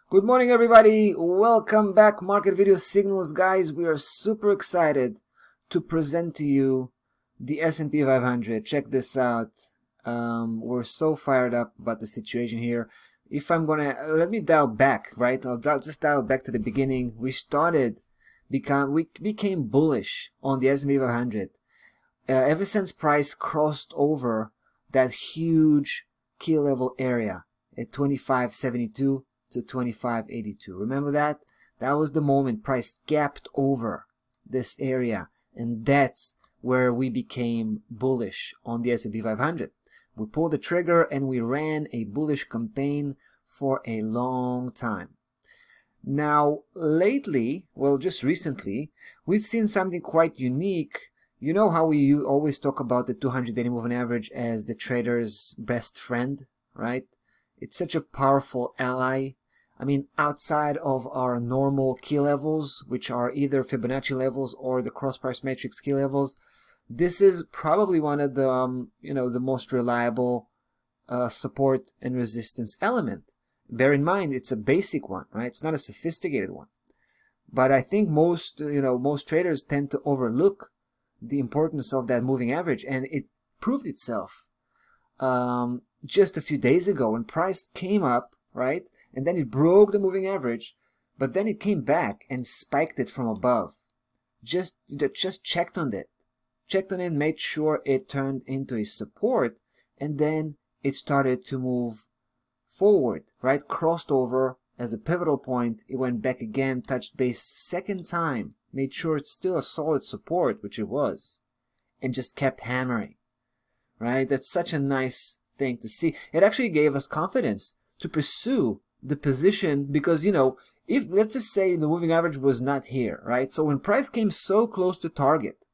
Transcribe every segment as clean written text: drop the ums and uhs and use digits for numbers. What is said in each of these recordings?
Good morning, everybody. Welcome back, Market Video Signals, guys. We are super excited to present to you the S&P 500. Check this out. We're so fired up about the situation here. If I'm gonna let me dial back, right? Just dial back to the beginning. We became bullish on the S&P 500 ever since price crossed over that huge key level area at 2572 to 2582. Remember that? That was the moment price gapped over this area, and that's where we became bullish on the S&P 500. We pulled the trigger and we ran a bullish campaign for a long time. Now, lately, well, just recently, we've seen something quite unique. You know how we always talk about the 200-day moving average as the trader's best friend, right? It's such a powerful ally. I mean, outside of our normal key levels, which are either Fibonacci levels or the cross price matrix key levels, this is probably one of the the most reliable support and resistance element. Bear in mind, it's a basic one, right? It's not a sophisticated one. But I think most traders tend to overlook the importance of that moving average, and it proved itself just a few days ago when price came up, right? And then it broke the moving average, but then it came back and spiked it from above. Just checked on it, made sure it turned into a support, and then it started to move forward, right? Crossed over as a pivotal point. It went back again, touched base second time, made sure it's still a solid support, which it was, and just kept hammering, right? That's such a nice thing to see. It actually gave us confidence to pursue the position because, if let's just say the moving average was not here, right? So when price came so close to target,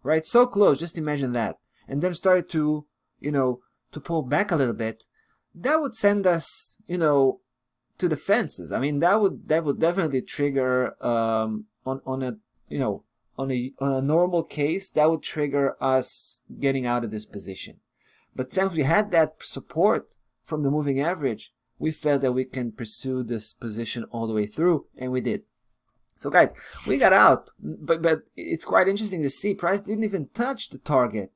right? So close, just imagine that. And then started to, to pull back a little bit, that would send us, to the fences. I mean, that would definitely trigger on a normal case, that would trigger us getting out of this position. But since we had that support from the moving average, we felt that we can pursue this position all the way through, and we did. So guys, we got out, but it's quite interesting to see price didn't even touch the target.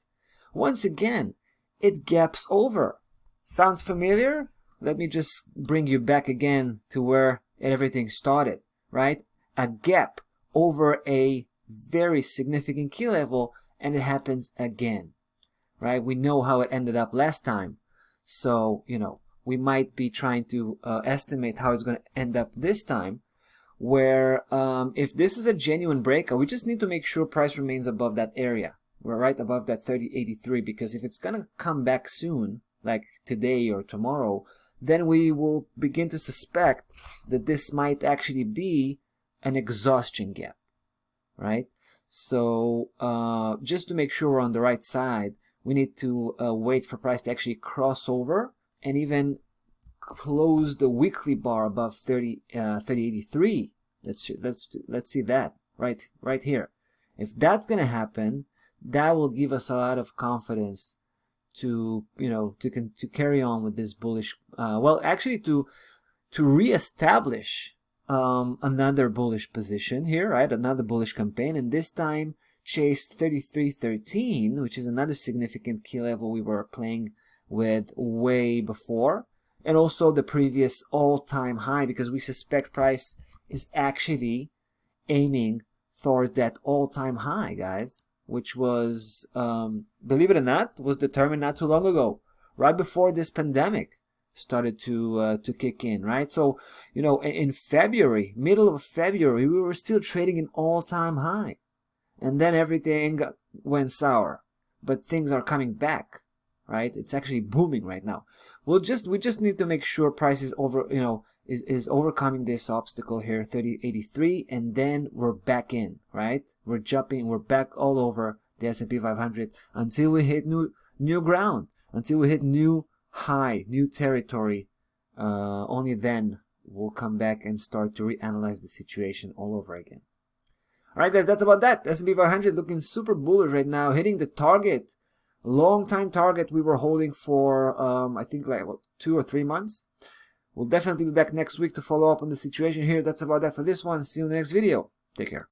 Once again, it gaps over. Sounds familiar? Let me just bring you back again to where everything started, right? A gap over a very significant key level, and it happens again, right? We know how it ended up last time. So, we might be trying to estimate how it's going to end up this time, where if this is a genuine breakout, we just need to make sure price remains above that area. We're right above that 3083, because if it's going to come back soon, like today or tomorrow, then we will begin to suspect that this might actually be an exhaustion gap, right? So just to make sure we're on the right side, we need to wait for price to actually cross over and even close the weekly bar above 3083. Let's see that right here. If that's going to happen, that will give us a lot of confidence to carry on with this bullish to reestablish another bullish position here, right? Another bullish campaign, and this time chase 3313, which is another significant key level we were playing with way before, and also the previous all-time high, because we suspect price is actually aiming towards that all-time high, guys, which was, believe it or not, was determined not too long ago, right before this pandemic started to kick in, right? So, in February, middle of February, we were still trading an all-time high, and then everything went sour. But things are coming back, right? It's actually booming right now. We just need to make sure price is is overcoming this obstacle here, 3083, and then we're back in, right? We're back all over the S&P 500 until we hit new ground, until we hit new high, new territory. Only then we'll come back and start to reanalyze the situation all over again. All right, guys, that's about that. S&P 500 looking super bullish right now, hitting the target, long time target we were holding for I think like 2 or 3 months. We'll definitely be back next week to follow up on the situation here. That's about that for this one. See you in the next video. Take care.